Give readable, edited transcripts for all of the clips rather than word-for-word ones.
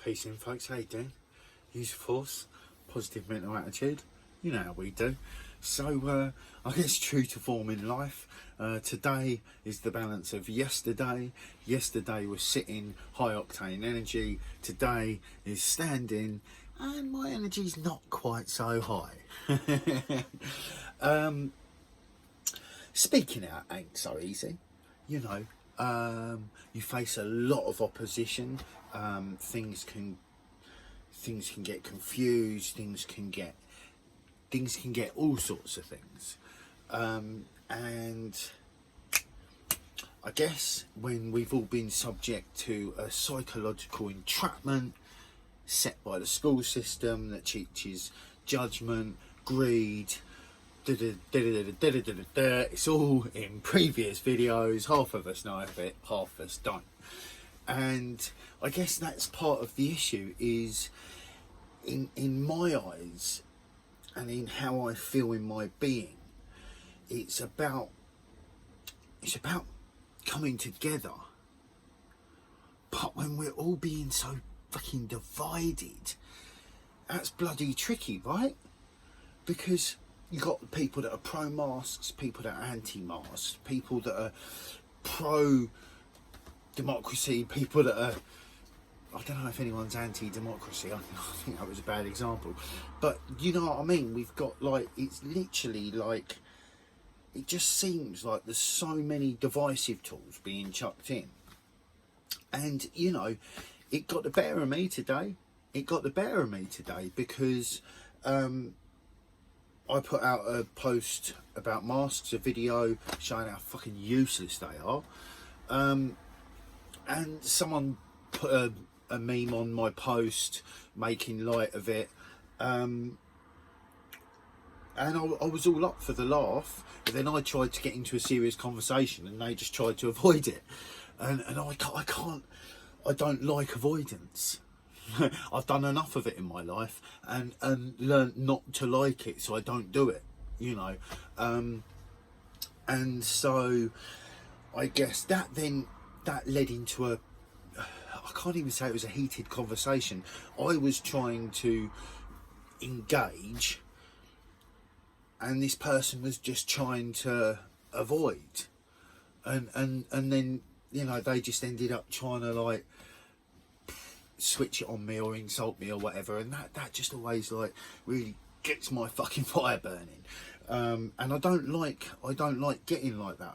Peace in, folks. How you doing? Use force, positive mental attitude. You know how we do. So I guess true to form in life. Today is the balance of yesterday. Yesterday was sitting, high octane energy. Today is standing, and my energy's not quite so high. Speaking out ain't so easy, you know. You face a lot of opposition. Things can get confused. Things can get all sorts of things. And I guess when we've all been subject to a psychological entrapment set by the school system that teaches judgment, greed, it's all in previous videos. Half of us know of it, half of us don't. And I guess that's part of the issue, is in my eyes and in how I feel in my being, it's about coming together. But when we're all being so fucking divided, that's bloody tricky, right? Because you got the people that are pro masks, people that are anti masks, people that are pro democracy, people that are, I don't know if anyone's anti-democracy. I think that was a bad example, but you know what I mean. We've got, like, it's literally like, it just seems like there's so many divisive tools being chucked in, and you know, it got the better of me today. Because I put out a post about masks, a video showing how fucking useless they are, and someone put a meme on my post making light of it, and I was all up for the laugh, but then I tried to get into a serious conversation and they just tried to avoid it, and I don't like avoidance. I've done enough of it in my life and learned not to like it, so I don't do it, you know. And so I guess that led into I can't even say it was a heated conversation. I was trying to engage, and this person was just trying to avoid, and then, you know, they just ended up trying to, like, switch it on me or insult me or whatever, and that just always, like, really gets my fucking fire burning. And I don't like getting like that.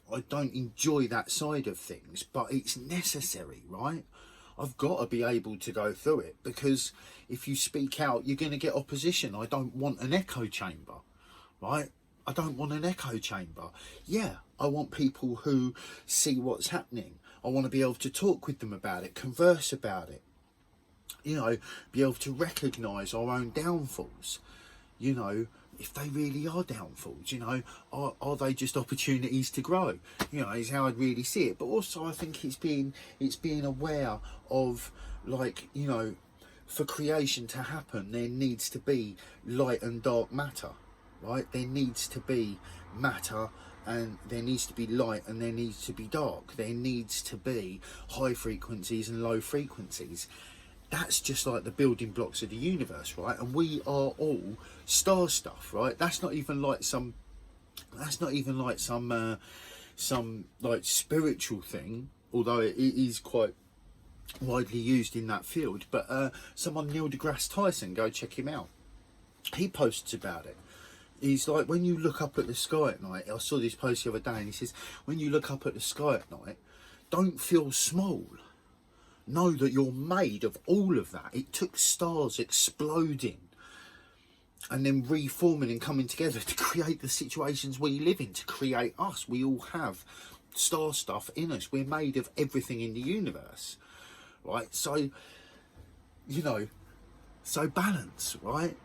I don't enjoy that side of things, but it's necessary, right? I've got to be able to go through it, because if you speak out, you're going to get opposition. I don't want an echo chamber, right? I don't want an echo chamber. Yeah, I want people who see what's happening. I want to be able to talk with them about it, converse about it, you know, be able to recognise our own downfalls, you know, if they really are downfalls, you know, are they just opportunities to grow, you know, is how I'd really see it. But also I think it's being aware of, like, you know, for creation to happen, there needs to be light and dark matter, right? There needs to be matter, and there needs to be light, and there needs to be dark. There needs to be high frequencies and low frequencies. That's just like the building blocks of the universe, right? And we are all star stuff, right? That's not even like some like spiritual thing, although it is quite widely used in that field. But someone, Neil deGrasse Tyson, go check him out. He posts about it. He's like, when you look up at the sky at night, I saw this post the other day, and he says, when you look up at the sky at night, don't feel small. Know that you're made of all of that. It took stars exploding and then reforming and coming together to create the situations we live in, to create us. We all have star stuff in us. We're made of everything in the universe, right? So, you know, so balance, right?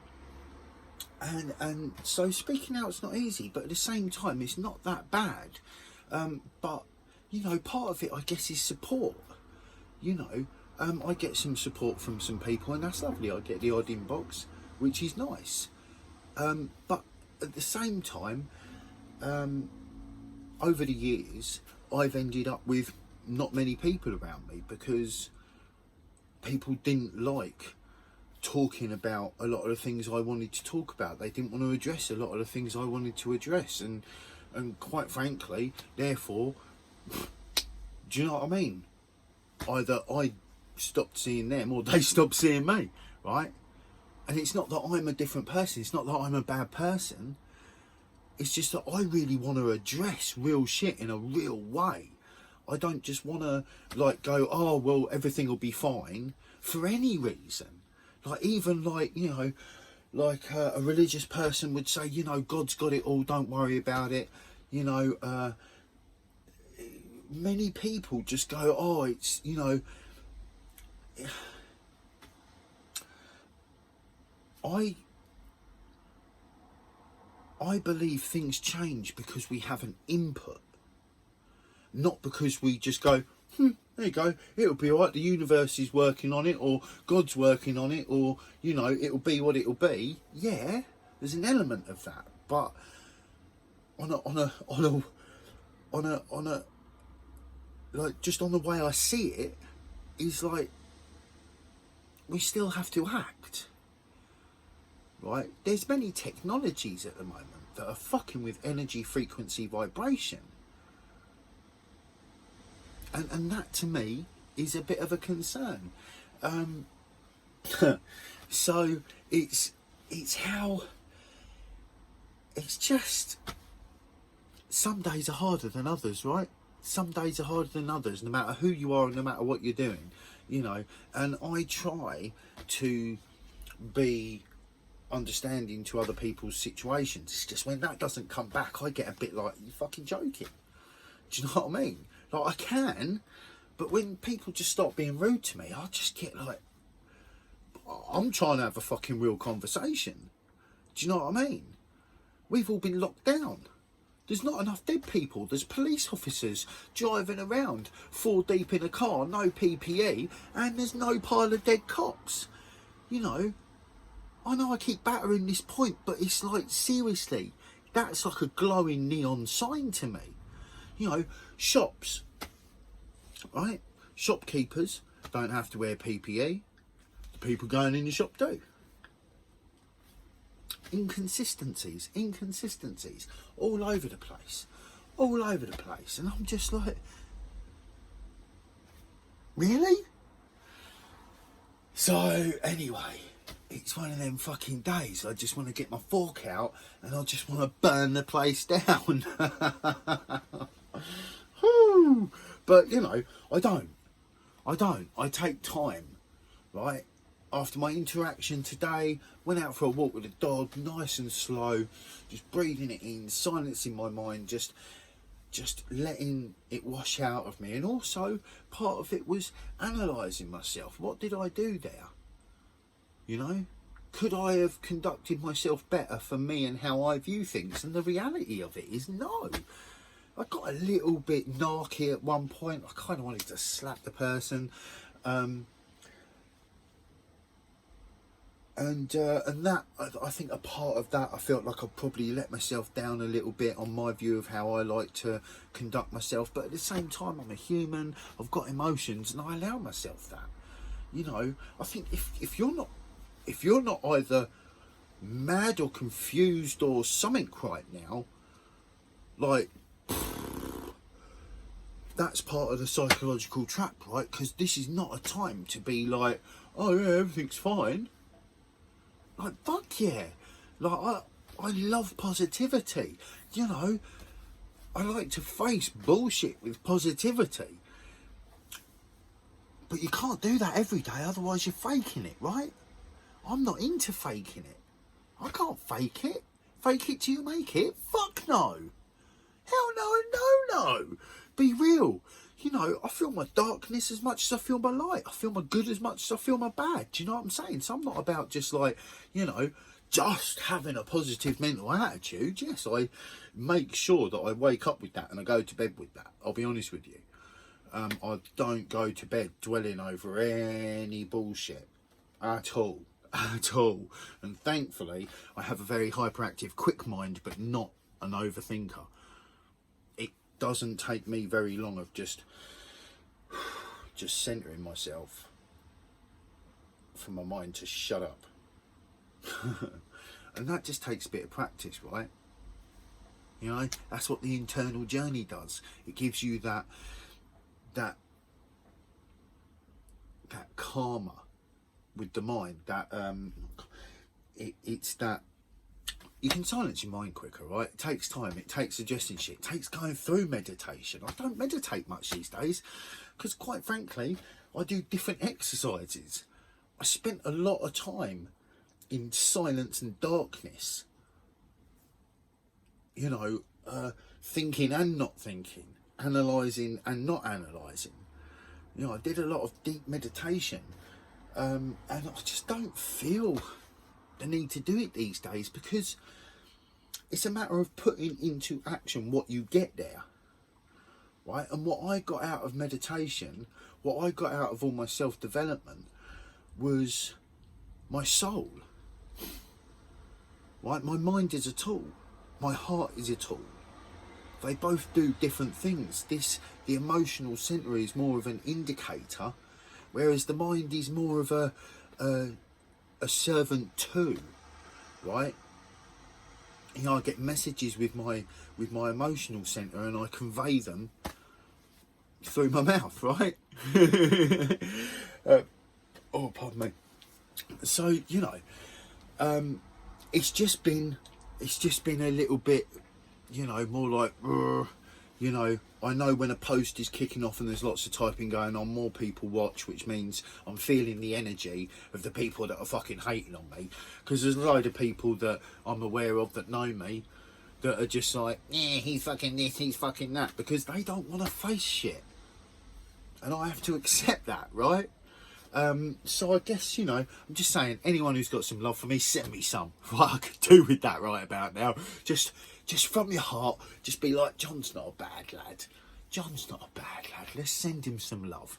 And so speaking out's not easy, but at the same time, it's not that bad. But, you know, part of it, I guess, is support. You know, I get some support from some people, and that's lovely. I get the odd inbox, which is nice. But at the same time, over the years, I've ended up with not many people around me, because people didn't like talking about a lot of the things I wanted to talk about. They didn't want to address a lot of the things I wanted to address, and quite frankly, therefore, do you know what I mean? Either I stopped seeing them or they stopped seeing me, right? And it's not that I'm a different person, it's not that I'm a bad person, it's just that I really want to address real shit in a real way. I don't just want to like go, oh well, everything will be fine, for any reason. Like, even like, you know, like a religious person would say, you know, God's got it all, don't worry about it. You know, many people just go, oh, it's, you know, I believe things change because we have an input, not because we just go, there you go, it'll be alright, the universe is working on it, or God's working on it, or, you know, it'll be what it'll be. Yeah, there's an element of that, but on a like, just on the way I see it, is like, we still have to act, right? There's many technologies at the moment that are fucking with energy, frequency, vibration. And that to me is a bit of a concern. So it's how, it's just, some days are harder than others, right? Some days are harder than others, no matter who you are and no matter what you're doing, you know. And I try to be understanding to other people's situations. It's just when that doesn't come back, I get a bit like, you fucking joking. Do you know what I mean? Like, I can, but when people just start being rude to me, I just get like, I'm trying to have a fucking real conversation. Do you know what I mean? We've all been locked down. There's not enough dead people. There's police officers driving around 4 deep in a car, no PPE, and there's no pile of dead cops. You know, I know I keep battering this point, but it's like, seriously, that's like a glowing neon sign to me. You know, shops, right? Shopkeepers don't have to wear PPE. The people going in the shop do. Inconsistencies, all over the place. And I'm just like, really? So, anyway, it's one of them fucking days. I just want to get my fork out and I just want to burn the place down. But, you know, I don't. I take time, right? After my interaction today, went out for a walk with the dog, nice and slow, just breathing it in, silencing my mind, just letting it wash out of me. And also, part of it was analysing myself. What did I do there? You know? Could I have conducted myself better for me and how I view things? And the reality of it is no. I got a little bit narky at one point. I kind of wanted to slap the person. And that, I think a part of that, I felt like I probably let myself down a little bit on my view of how I like to conduct myself. But at the same time, I'm a human, I've got emotions, and I allow myself that. You know, I think if you're not either mad or confused or something right now, like, that's part of the psychological trap, right? Because this is not a time to be like, oh yeah, everything's fine. Like, fuck yeah. Like, I love positivity. You know, I like to face bullshit with positivity. But you can't do that every day, otherwise you're faking it, right? I'm not into faking it. I can't fake it. Fake it till you make it? Fuck no. Hell no. Be real. You know, I feel my darkness as much as I feel my light. I feel my good as much as I feel my bad. Do you know what I'm saying? So I'm not about just like, you know, just having a positive mental attitude. Yes, I make sure that I wake up with that and I go to bed with that. I'll be honest with you. I don't go to bed dwelling over any bullshit at all. And thankfully, I have a very hyperactive, quick mind, but not an overthinker. It doesn't take me very long of just just centering myself for my mind to shut up. And that just takes a bit of practice, right? You know, that's what the internal journey does. It gives you that karma with the mind, that it's that you can silence your mind quicker, right? It takes time, it takes suggesting shit, it takes going through meditation. I don't meditate much these days because, quite frankly, I do different exercises. I spent a lot of time in silence and darkness, you know, thinking and not thinking, analysing and not analysing. You know, I did a lot of deep meditation, and I just don't feel the need to do it these days, because it's a matter of putting into action what you get there, right? And what I got out of meditation, what I got out of all my self-development, was my soul, right? My mind is a tool, my heart is a tool. They both do different things. The emotional centre is more of an indicator, whereas the mind is more of a servant too, right? You know, I get messages with my emotional centre, and I convey them through my mouth, right? Oh, pardon me. So, you know, it's just been a little bit, you know, more like, you know, I know when a post is kicking off and there's lots of typing going on, more people watch, which means I'm feeling the energy of the people that are fucking hating on me, because there's a load of people that I'm aware of that know me that are just like, yeah, he's fucking this, he's fucking that, because they don't want to face shit, and I have to accept that, right? So I guess, you know, I'm just saying, anyone who's got some love for me, send me some. What I could do with that right about now, just from your heart, just be like, John's not a bad lad. John's not a bad lad. Let's send him some love.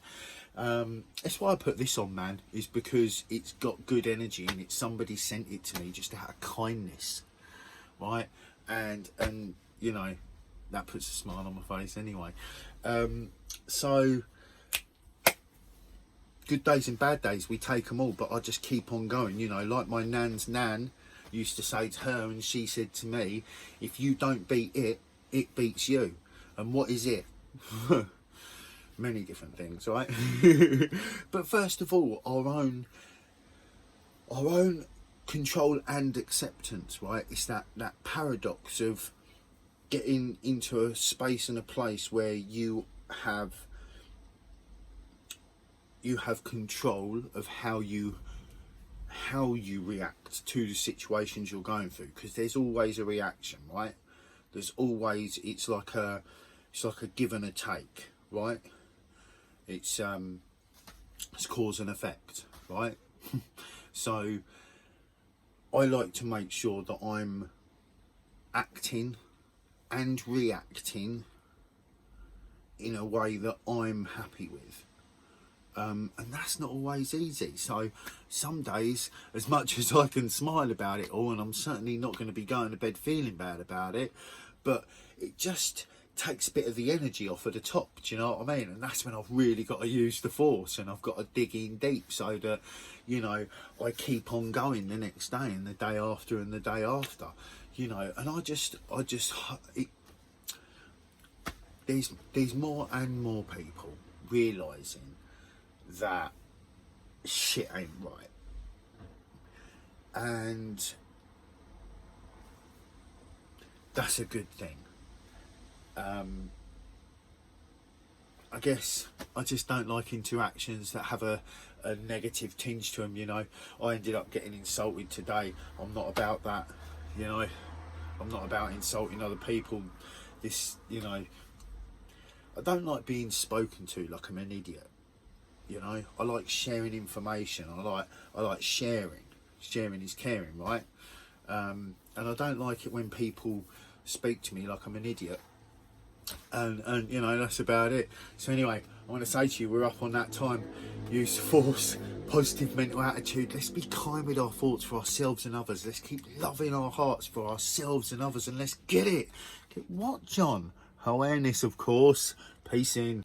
That's why I put this on, man, is because it's got good energy, and it's somebody sent it to me just out of kindness, right? And you know, that puts a smile on my face anyway. So good days and bad days, we take them all, but I just keep on going, you know, like my nan's nan used to say to her, and she said to me, if you don't beat it, it beats you. And what is it? Many different things, right? But first of all, our own control and acceptance, right? It's that paradox of getting into a space and a place where you have control of how you react to the situations you're going through, because there's always a reaction, right? There's always, it's like a give and a take, right? It's cause and effect, right? So I like to make sure that I'm acting and reacting in a way that I'm happy with. And that's not always easy. So some days, as much as I can smile about it all, and I'm certainly not going to be going to bed feeling bad about it, but it just takes a bit of the energy off at the top, do you know what I mean? And that's when I've really got to use the force, and I've got to dig in deep, so that, you know, I keep on going the next day and the day after and the day after, you know. And there's more and more people realising that shit ain't right, and that's a good thing. I guess I just don't like interactions that have a negative tinge to them, you know. I ended up getting insulted today. I'm not about that, you know. I'm not about insulting other people. This, you know, I don't like being spoken to like I'm an idiot. You know, I like sharing information. I like sharing. Sharing is caring, right? And I don't like it when people speak to me like I'm an idiot. And you know, that's about it. So anyway, I want to say to you, we're up on that time. Use force, positive mental attitude. Let's be kind with our thoughts for ourselves and others. Let's keep loving our hearts for ourselves and others, and let's get it. Get what, John? Awareness, of course. Peace in.